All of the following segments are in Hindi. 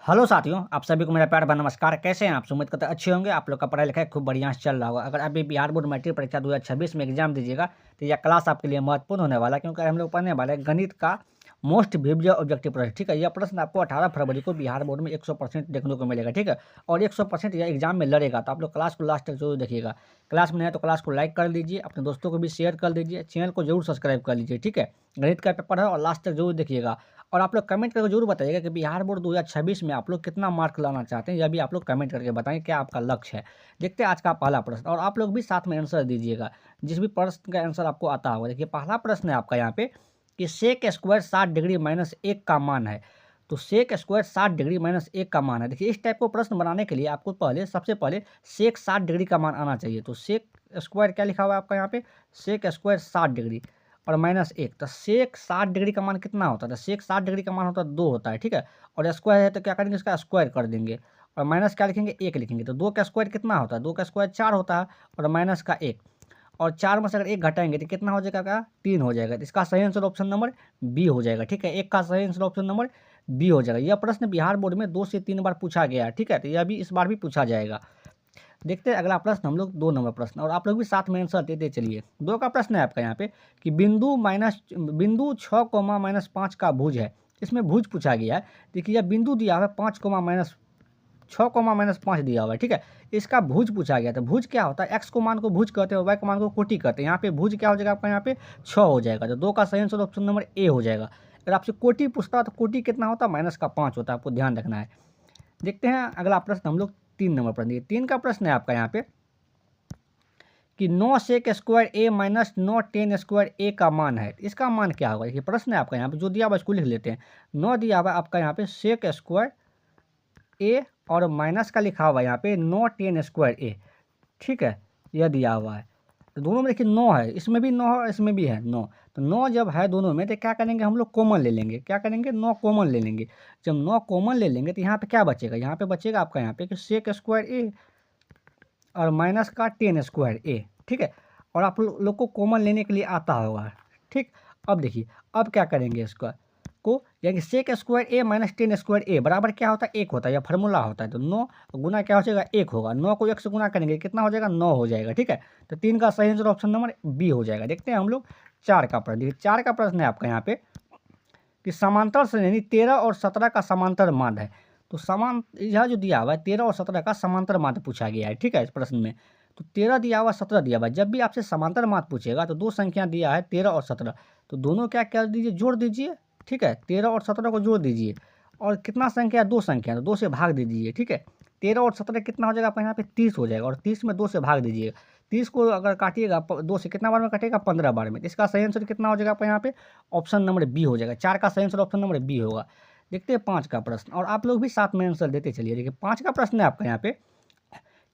हेलो साथियों, आप सभी को मेरा प्यार भरा नमस्कार। कैसे हैं आप? उम्मीद करते हैं अच्छे होंगे। आप लोग का पढ़ाई लिखाई खूब बढ़िया से चल रहा होगा। अगर अभी बिहार बोर्ड मैट्रिक परीक्षा 2026 में एग्जाम दीजिएगा तो यह क्लास आपके लिए महत्वपूर्ण होने वाला है, क्योंकि हम लोग पढ़ने वाले हैं गणित का मोस्ट विविध ऑब्जेक्टिव प्रश्न। ठीक है, यह प्रश्न आपको 18 फरवरी को बिहार बोर्ड में 100% देखने को मिलेगा। ठीक है, और 100% यह एग्जाम में लड़ेगा, तो आप लोग क्लास को लास्ट तक जरूर देखिएगा। क्लास में है तो क्लास को लाइक कर दीजिए, अपने दोस्तों को भी शेयर कर दीजिए, चैनल को जरूर सब्सक्राइब कर लीजिए। ठीक है, गणित का पेपर है और लास्ट तक जरूर देखिएगा। और आप लोग कमेंट करके जरूर बताइएगा कि बिहार बोर्ड 2026 में आप लोग कितना मार्क लाना चाहते हैं, यह भी आप लोग कमेंट करके बताएं क्या आपका लक्ष्य है। देखते हैं आज का पहला प्रश्न, और आप लोग भी साथ में आंसर दीजिएगा जिस भी प्रश्न का आंसर आपको आता होगा। देखिए पहला प्रश्न है आपका यहाँ पे कि सेक स्क्वायर 60 डिग्री माइनस 1 का मान है। तो सेक स्क्वायर 60 डिग्री माइनस 1 का मान है। देखिए इस टाइप को प्रश्न बनाने के लिए आपको सबसे पहले सेक 60 डिग्री का मान आना चाहिए। तो सेक स्क्वायर क्या लिखा हुआ है आपका यहाँ पे, सेक स्क्वायर 60 डिग्री और माइनस 1, तो सेक 60 डिग्री का मान कितना होता है? तो सेक 60 डिग्री का मान होता है 2 होता है। ठीक है, और स्क्वायर है तो क्या करेंगे, इसका स्क्वायर कर देंगे और माइनस क्या लिखेंगे, 1 लिखेंगे। तो 2 का स्क्वायर कितना होता है? 2 का स्क्वायर 4 होता है और माइनस का 1, और 4 में से अगर 1 घटाएंगे तो कितना हो जाएगा का 3 हो जाएगा। तो इसका सही आंसर ऑप्शन नंबर बी हो जाएगा। ठीक है, 1 का सही आंसर ऑप्शन नंबर बी हो जाएगा। यह प्रश्न बिहार बोर्ड में 2 से 3 बार पूछा गया है। ठीक है, तो यह भी इस बार भी पूछा जाएगा। देखते हैं अगला प्रश्न हम लोग 2 नंबर प्रश्न, और आप लोग भी साथ में आंसर देते चलिए। 2 का प्रश्न है आपका यहाँ पे कि बिंदु 6 कोमा माइनस 5 का भुज है। इसमें भुज पूछा गया है। देखिए यह बिंदु दिया हुआ है 5 कोमा माइनस 6 कोमा माइनस 5 दिया हुआ है। ठीक है, इसका भुज पूछा गया। तो भुज क्या होता है, एक्स को मान को भुज कहते हैं और वाई को मान को कोटि कहते हैं। यहाँ पे भुज क्या हो जाएगा आपका, यहाँ पे 6 हो जाएगा। तो 2 का सही आंसर ऑप्शन नंबर ए हो जाएगा। अगर आपसे कोटि पूछता है तो कोटि कितना होता है, माइनस का 5 होता है, आपको ध्यान रखना है। देखते हैं अगला प्रश्न हम लोग 3 नंबर प्रश्न। 3 का प्रश्न है आपका यहाँ पे कि 9 सेक स्क्वायर ए माइनस 9 टेन स्क्वायर ए का मान है। इसका मान क्या होगा? देखिए प्रश्न है आपका यहाँ पे जो दिया हुआ इसको लिख लेते हैं। 9 दिया हुआ आपका यहाँ पे सेक स्क्वायर ए और माइनस का लिखा हुआ है यहाँ पे 9 टेन स्क्वायर ए। ठीक है, यह दिया हुआ है। तो दोनों में देखिए 9 है, इसमें भी 9 है, इसमें भी है 9। तो 9 जब है दोनों में तो क्या करेंगे हम लोग, कॉमन ले लेंगे। क्या करेंगे, 9 कॉमन ले लेंगे। जब 9 कॉमन ले लेंगे तो यहाँ पे क्या बचेगा, यहाँ पे बचेगा आपका यहाँ पे कि सेक स्क्वायर ए और माइनस का 10 स्क्वायर ए। ठीक है, और आप लोग को कॉमन लेने के लिए आता होगा। ठीक, अब देखिए अब क्या करेंगे इसका को, यानी सेक स्क्वायर ए माइनस 10 स्क्वायर ए बराबर क्या होता है, 1 होता है, या फार्मूला होता है। तो 9 गुना क्या हो जाएगा, 1 होगा। 9 को 1 से गुना करेंगे कितना हो जाएगा, 9 हो जाएगा। ठीक है, तो 3 का सही आंसर ऑप्शन नंबर बी हो जाएगा। देखते हैं हम लोग 4 का प्रश्न। देखिए 4 का प्रश्न है आपका यहाँ पे कि समांतर श्रेणी 13 और 17 का समांतर माध्य है। तो यह जो दिया हुआ है 13 और 17 का समांतर माध्य पूछा गया है। ठीक है, इस प्रश्न में तो 13 दिया हुआ 17 दिया हुआ है। जब भी आपसे समांतर माध्य पूछेगा तो 2 संख्या दिया है 13 और 17, तो दोनों क्या कर दीजिए, जोड़ दीजिए। ठीक है, 13 और 17 को जोड़ दीजिए, और कितना संख्या, 2 संख्या, तो 2 से भाग दीजिए। ठीक है, 13 और 17 कितना हो जाएगा आपका यहाँ पे 30 हो जाएगा, और 30 में 2 से भाग दीजिए। 30 को अगर काटिएगा 2 से कितना बार में कटेगा, 15 बार में। इसका सही आंसर कितना हो जाएगा आपका यहाँ पे, ऑप्शन नंबर बी हो जाएगा। 4 का सही आंसर ऑप्शन नंबर बी होगा। देखते हैं 5 का प्रश्न, और आप लोग भी साथ में आंसर देते चलिए। देखिए 5 का प्रश्न है आपका यहाँ पे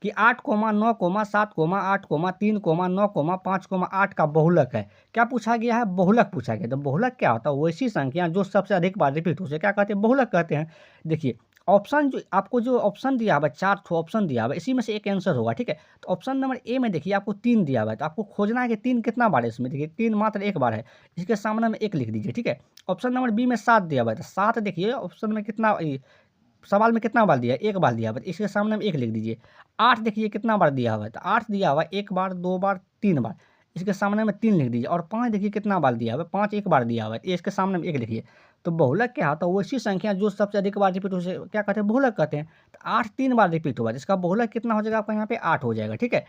कि 8 comma 9 comma 7 comma 8 comma 3 comma 9 comma 5 comma 8 का बहुलक है। क्या पूछा गया है, बहुलक पूछा गया। तो बहुलक क्या होता है, वैसी संख्या जो सबसे अधिक बार रिपीट हो, उसे क्या कहते हैं, बहुलक कहते हैं। देखिए ऑप्शन जो आपको जो ऑप्शन दिया हुआ है, 4 ऑप्शन दिया हुआ है, इसी में से एक आंसर होगा। ठीक है, तो ऑप्शन नंबर ए में देखिए आपको 3 दिया हुआ है, तो आपको खोजना है कि 3 कितना बार है इसमें। देखिए 3 मात्र एक बार है, इसके सामने में 1 लिख दीजिए। ठीक है, ऑप्शन नंबर बी में 7 दिया हुआ है, तो 7 देखिए ऑप्शन में कितना, सवाल में कितना बार दिया है, 1 बार दिया हुआ है, इसके सामने में 1 लिख दीजिए। 8 देखिए कितना बार दिया हुआ है, तो 8 दिया हुआ है 1 बार 2 बार 3 बार, इसके सामने में 3 लिख दीजिए। और 5 देखिए कितना बार दिया हुआ है, 5 1 बार दिया हुआ है, इसके सामने में 1 लिखिए। तो बहुलक क्या होता है, वैसी संख्या जो सबसे अधिक बार रिपीट हो, उसे क्या कहते हैं, बहुलक कहते हैं। तो 8 3 बार रिपीट हुआ है, इसका बहुलक कितना हो जाएगा आपका यहाँ पे 8 हो जाएगा। ठीक है,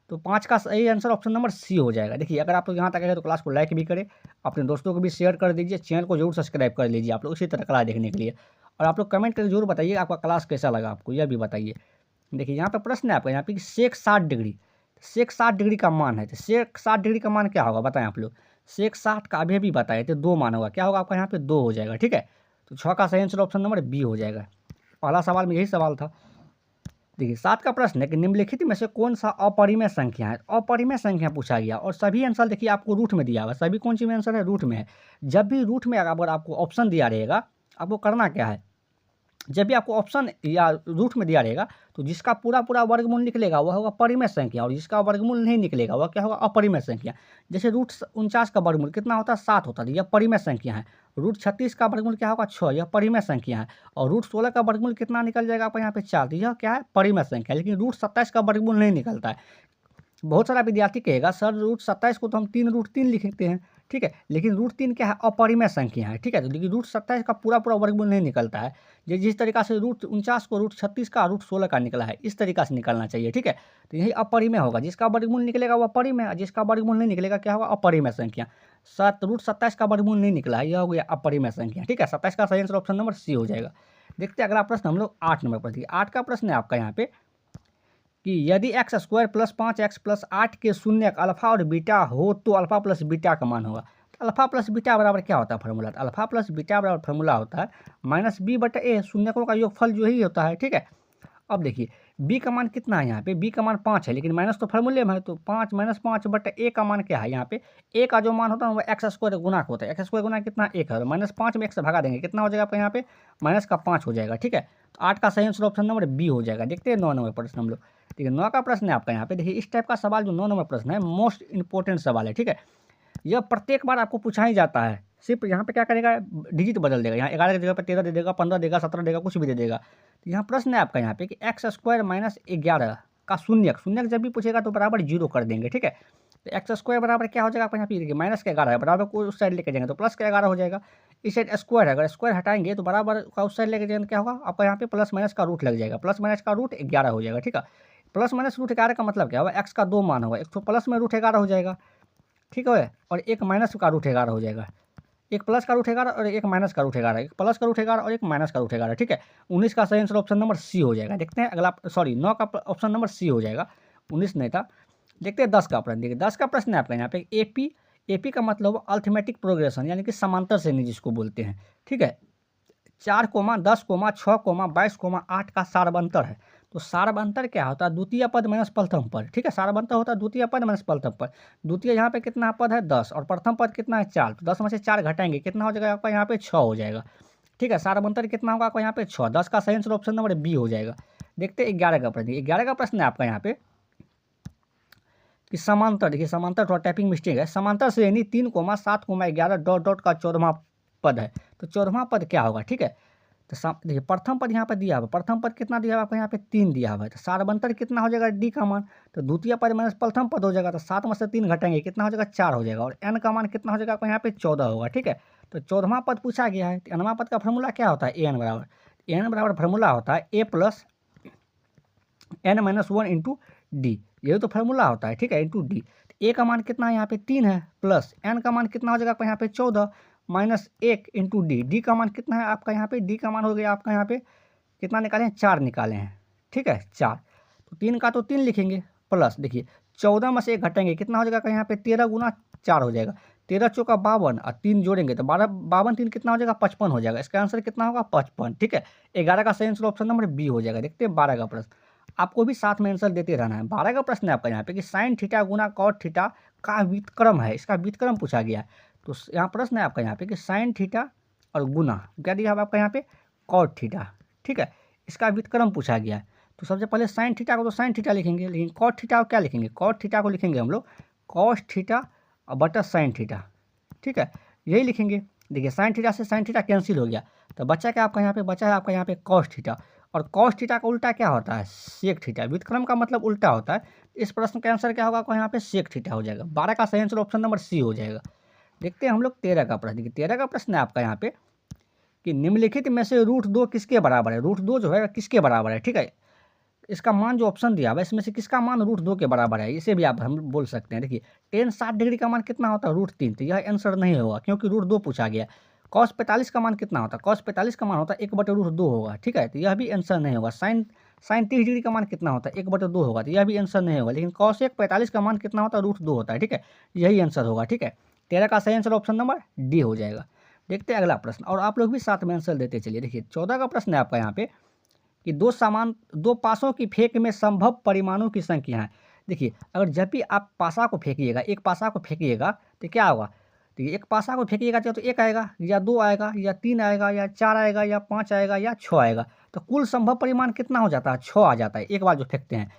तो 5 का सही आंसर ऑप्शन नंबर सी हो जाएगा। देखिए अगर आप लोग यहाँ तक आए तो क्लास को लाइक भी करें, अपने दोस्तों को भी शेयर कर दीजिए, चैनल को जरूर सब्सक्राइब कर लीजिए आप लोग इसी तरह क्लास देखने के लिए। और आप लोग कमेंट करके जरूर बताइए आपका क्लास कैसा लगा आपको, यह भी बताइए। देखिए यहाँ पे प्रश्न है आपका यहाँ पे कि सेक 60 डिग्री, सेक 60 डिग्री का मान है। तो सेक 60 डिग्री का मान क्या होगा बताएं आप लोग। सेक 60 का अभी बताए थे 2 मान होगा, क्या होगा आपका यहाँ पे 2 हो जाएगा। ठीक है, तो 6 का सही आंसर ऑप्शन नंबर बी हो जाएगा। पहला सवाल में यही सवाल था। देखिए 7 का प्रश्न है कि निम्नलिखित में से कौन सा अपरिमेय संख्या है। अपरिमेय संख्या पूछा गया, और सभी आंसर देखिए आपको रूट में दिया हुआ है। सभी कौन सी में आंसर है, रूट में है। जब भी रूट में अगर आपको ऑप्शन दिया रहेगा, आपको करना क्या है, जब भी आपको ऑप्शन या रूट में दिया रहेगा तो जिसका पूरा पूरा वर्गमूल निकलेगा वह होगा परिमेय संख्या, और जिसका वर्गमूल नहीं निकलेगा वह क्या होगा, अपरिमेय संख्या। जैसे रूट 49 का वर्गमूल कितना होता है, 7 होता है, यह परिमेय संख्या है। रूट 36 का वर्गमूल क्या होगा, 6, यह परिमेय संख्या है। और रूट 16 का वर्गमूल कितना निकल जाएगा आपको यहाँ पे 4, तो यह क्या है, परिमेय संख्या। लेकिन रूट 27 का वर्गमूल नहीं निकलता है। बहुत सारा विद्यार्थी कहेगा सर रूट 27 को तो हम 3 रूट 3 लिखते हैं, ठीक है, लेकिन रूट 3 क्या है, अपरिमेय संख्या है, ठीक है। तो लेकिन रूट 27 का पूरा पूरा वर्गमूल नहीं निकलता है। जिस तरीका से रूट 49 को रूट 36 का रूट 16 का निकला है, इस तरीका से निकलना चाहिए, ठीक है। तो यही अपरिमेय होगा, जिसका वर्गमूल निकलेगा वह परिमेय, जिसका वर्गमूल नहीं निकलेगा क्या होगा, अपरिमेय संख्या। रूट 27 का वर्गमूल नहीं निकला है, यह हो गया अपरिमेय संख्या, ठीक है। 27 का सही आंसर ऑप्शन नंबर सी हो जाएगा। देखते हैं अगला प्रश्न हम लोग 8 नंबर पर। 8 का प्रश्न है आपका यहाँ पे कि यदि x square plus 5x plus 8 के शून्यक अल्फा और बीटा हो तो अल्फा प्लस बीटा का मान होगा। तो अल्फा प्लस बीटा बराबर क्या होता है फॉर्मूला, तो अल्फा प्लस बीटा बराबर फॉर्मूला होता है माइनस बी बटा ए, शून्यकों का योगफल जो ही होता है, ठीक है। अब देखिए b का मान कितना है यहाँ पे, b का मान 5 है, लेकिन माइनस तो फार्मूले में है, तो 5 माइनस 5 बटा a का मान क्या है यहाँ पे, a का जो मान होता है वो एक्स स्क्वायर गुना होता है, एक्स स्क्वायर गुना कितना 1 है, माइनस 5 में 1 से भगा देंगे कितना हो जाएगा आपका यहाँ पे, माइनस का 5 हो जाएगा, ठीक है। तो 8 का सही आंसर ऑप्शन नंबर बी हो जाएगा। देखते हैं 9 नंबर प्रश्न हम लोग। ठीक है, 9 का प्रश्न है आपका यहाँ पे। देखिए इस टाइप का सवाल जो 9 नंबर प्रश्न है मोस्ट इंपॉर्टेंट सवाल है, ठीक है। यह प्रत्येक बार आपको पूछा ही जाता है, सिर्फ यहाँ पे क्या करेगा, डिजिट बदल देगा, यहाँ 11 की जगह पर 13 दे देगा, 15 देगा, 17 देगा, कुछ भी दे देगा। तो यहाँ प्रश्न है आपका यहाँ पे कि एक्स स्क्वायर माइनस 11 का शून्यक, शून्यक जब भी पूछेगा तो बराबर 0 कर देंगे, ठीक है। तो एक्स स्क्वायर बराबर क्या हो जाएगा आपका यहाँ पे, देखिए माइनस का 11 है, बराबर को उस साइड लेके जाएंगे तो प्लस का 11 हो जाएगा। इस साइड स्क्वायर है, अगर स्क्वायर हटाएंगे तो बराबर का उस साइड लेके जाएंगे क्या होगा आपका यहाँ पे, प्लस माइनस का रूट लग जाएगा, प्लस माइनस का रूट 11 हो जाएगा, ठीक है। प्लस माइनस रूट 11 का मतलब क्या होगा, एक्स का 2 मान होगा, एक तो प्लस में रूट 11 हो जाएगा, ठीक है, और एक माइनस का रूट 11 हो जाएगा, एक प्लस का रूट 11 और एक माइनस का रूट 11, एक प्लस का रूट 11 और एक माइनस का रूट 11, ठीक है। 19 का सही आंसर ऑप्शन नंबर सी हो जाएगा। देखते हैं अगला, सॉरी 9 का ऑप्शन नंबर सी हो जाएगा, 19 नहीं था। देखते हैं 10 का प्रश्न। देखिए 10 का प्रश्न है आपका यहाँ पे, एपी का मतलब अल्थमेटिक प्रोग्रेशन, यानी कि समांतर श्रेणी जिसको बोलते हैं, ठीक है। 4, 10, 6, 22, 8 का सारबंतर है। तो सारबंतर क्या होता है, द्वितीय पद माइनस प्रथम पद, ठीक है। सारबंतर होता है द्वितीय पद माइनस प्रथम पद। द्वितीय यहाँ पे कितना पद है 10 और प्रथम पद कितना है 4, तो 10 में से 4 घटाएंगे कितना हो जाएगा आपका यहाँ पे 6 हो जाएगा, ठीक है। सारबंतर कितना होगा आपका यहाँ पे 6, 10 का सही आंसर ऑप्शन नंबर बी हो जाएगा। देखते हैं 11 का प्रश्न। 11 का प्रश्न है आपका यहाँ पे कि समांतर, देखिए समांतर थोड़ा टाइपिंग मिस्टेक है, समांतर श्रेणी 3, 7, 11 डॉट डॉट का 14वां पद है, तो 14वां पद क्या होगा, ठीक है। तो देखिए प्रथम पद यहाँ पर दिया हुआ, प्रथम पद कितना दिया हुआ आपको यहाँ पे 3 दिया हुआ है, तो सारबंतर कितना हो जाएगा डी का मान, तो द्वितीय पद माइनस प्रथम पद हो जाएगा, तो 7 में से 3 घटाएंगे कितना हो जाएगा 4 हो जाएगा, और एन का मान कितना हो जाएगा आपको यहाँ पे 14 होगा, ठीक है। तो 14वां पद पूछा गया है, तो एनवां पद का फॉर्मूला क्या होता है, एन बराबर फॉर्मूला होता है A plus N minus 1 into D, यही तो फार्मूला होता है, ठीक है, इंटू डी। ए का मान कितना है यहाँ पे 3 है, प्लस एन का मान कितना हो जाएगा आपका यहाँ पे 14 माइनस 1 इंटू डी, डी का मान कितना है आपका यहाँ पे, डी का मान हो गया आपका यहाँ पे कितना निकाले हैं 4 निकाले हैं, ठीक है 4। तो 3 का तो 3 लिखेंगे, प्लस देखिए 14 में से 1 घटेंगे कितना हो जाएगा आपका यहाँ पे 13 गुना 4 हो जाएगा, 13 चौका 52 और 3 जोड़ेंगे तो 12, 52 3 कितना हो जाएगा 55 हो जाएगा, इसका आंसर कितना होगा 55, ठीक है। 11 का सही आंसर ऑप्शन नंबर बी हो जाएगा। देखते हैं 12 का प्रश्न, आपको भी साथ में आंसर देते रहना है। 12 का प्रश्न है आपका यहाँ पे कि साइन थीटा गुना कॉट थीटा का व्युत्क्रम है, इसका व्युत्क्रम पूछा गया है। तो यहाँ प्रश्न है आपका यहाँ पे कि साइन थीटा और गुना क्या दिया है आपका यहाँ पे कॉट थीटा, ठीक है, इसका व्युत्क्रम पूछा गया है। तो सबसे पहले साइन थीटा को तो साइन थीटा लिखेंगे, लेकिन कॉट थीटा को क्या लिखेंगे, कॉट थीटा को लिखेंगे हम लोग कॉस थीटा और बटा साइन थीटा, ठीक है, यही लिखेंगे। देखिए साइन थीटा से साइन थीटा कैंसिल हो गया, तो बच्चा क्या आपका यहाँ पे बचा है आपका यहाँ पे कॉस थीटा, और कॉस थीटा का उल्टा क्या होता है सेक थीटा, व्युत्क्रम का मतलब उल्टा होता है। इस प्रश्न का आंसर क्या होगा आपको यहाँ पे सेक थीटा हो जाएगा। 12 का सही आंसर ऑप्शन नंबर सी हो जाएगा। देखते हैं हम लोग 13 का प्रश्न। देखिए 13 का प्रश्न है आपका यहाँ पे कि निम्नलिखित में से रूट 2 किसके बराबर है, रूट 2 जो है किसके बराबर है, ठीक है। इसका मान जो ऑप्शन दिया हुआ है इसमें से किसका मान रूट 2 के बराबर है, इसे भी आप हम बोल सकते हैं। देखिए टेन 60 डिग्री का मान कितना होता है रूट 3, तो यह आंसर नहीं होगा क्योंकि रूट 2 पूछा गया। कॉस 45 का मान कितना होता है, कॉस 45 का मान होता है 1/√2 होगा, ठीक है, तो यह भी आंसर नहीं होगा। साइन 30 डिग्री का मान कितना होता है 1/2 होगा, तो यह भी आंसर नहीं होगा। लेकिन कॉस 45 का मान कितना होता है रूट 2 होता है, ठीक है, यही आंसर होगा, ठीक है। 13 का सही आंसर ऑप्शन नंबर डी हो जाएगा। देखते हैं अगला प्रश्न, और आप लोग भी साथ में आंसर देते चलिए। देखिए 14 का प्रश्न है आपका यहाँ पे कि दो पासों की फेंक में संभव परिमाणों की संख्या है। देखिए अगर जब भी आप पासा को फेंकिएगा, एक पासा को फेंकिएगा तो क्या होगा, ठीक है, एक पासा को फेंकिएगा तो 1 आएगा या 2 आएगा या 3 आएगा या 4 आएगा या 5 आएगा या 6 आएगा। तो कुल संभव परिमाण कितना हो जाता है? 6 आ जाता है एक बार जो फेंकते हैं।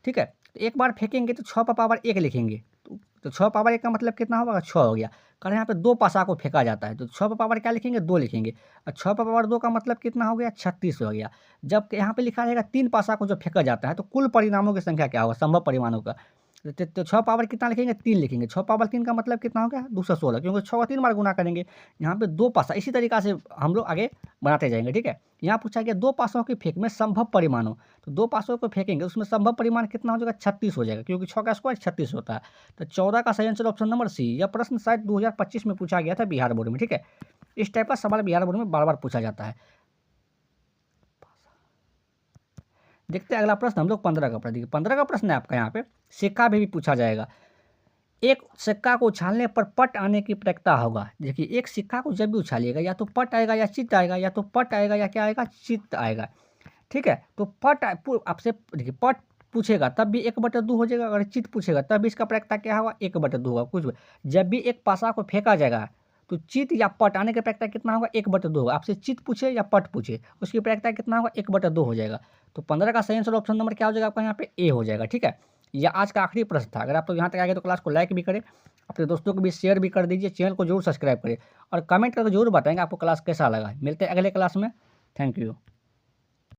ठीक है, तो एक बार फेंकेंगे तो 6 पर पावर 1 लिखेंगे, तो 6 पावर 1 का मतलब कितना होगा? 6 हो गया। कारण यहाँ पे 2 पासा को फेंका जाता है तो 6 पर पावर क्या लिखेंगे? 2 लिखेंगे, और 6 पर पावर 2 का मतलब कितना हो गया? 36 हो गया। जब यहाँ पे लिखा रहेगा 3 पासा को जो फेंका जाता है तो कुल परिणामों की संख्या क्या होगा? संभव परिमाणों का। तो 6 पावर कितना लिखेंगे? 3 लिखेंगे। 6 पावर 3 का मतलब कितना हो गया? 216, क्योंकि 6 को 3 बार गुना करेंगे। यहाँ पे 2 पासा, इसी तरीक़ा से हम लोग आगे बनाते जाएंगे। ठीक है, यहाँ पूछा गया 2 पासों की फेंक में संभव परिमाणों, तो 2 पासों को फेंकेंगे उसमें संभव परिमाण कितना हो जाएगा? 36 हो जाएगा, क्योंकि 6 का स्क्वायर 36 होता है। तो 14 का सही आंसर ऑप्शन नंबर सी। यह प्रश्न शायद 2025 में पूछा गया था बिहार बोर्ड में। ठीक है, इस टाइप का सवाल बिहार बोर्ड में बार बार पूछा जाता है। देखते हैं अगला प्रश्न हम लोग 15 का प्रश्न। देखिए 15 का प्रश्न है आपका, यहाँ पे सिक्का भी पूछा जाएगा। एक सिक्का को उछालने पर पट आने की प्रक्रिया होगा। देखिए एक सिक्का को जब भी उछालिएगा या तो पट आएगा या चित्त आएगा, या तो पट आएगा या क्या आएगा? चित्त आएगा। ठीक है, तो पट आपसे देखिए पट पूछेगा तब भी 1/2 हो जाएगा, अगर चित्त पूछेगा तब भी इसका प्रक्रिया क्या होगा? 1/2 होगा। कुछ जब भी एक पासा को फेंका जाएगा तो चित्त या पट आने की प्रक्रिया कितना होगा? 1/2 होगा। आपसे चित्त पूछे या पट पूछे उसकी प्रक्रिया कितना होगा? 1/2 हो जाएगा। तो 15 का सही आंसर ऑप्शन नंबर क्या हो जाएगा आपका? यहाँ पे ए हो जाएगा। ठीक है, यह आज का आखिरी प्रश्न था। अगर आप तो यहाँ तक आ गए तो क्लास को लाइक भी करें, अपने दोस्तों को भी शेयर भी कर दीजिए, चैनल को जरूर सब्सक्राइब करें और कमेंट करके जरूर बताएंगे आपको क्लास कैसा लगा। मिलते हैं अगले क्लास में। Thank you.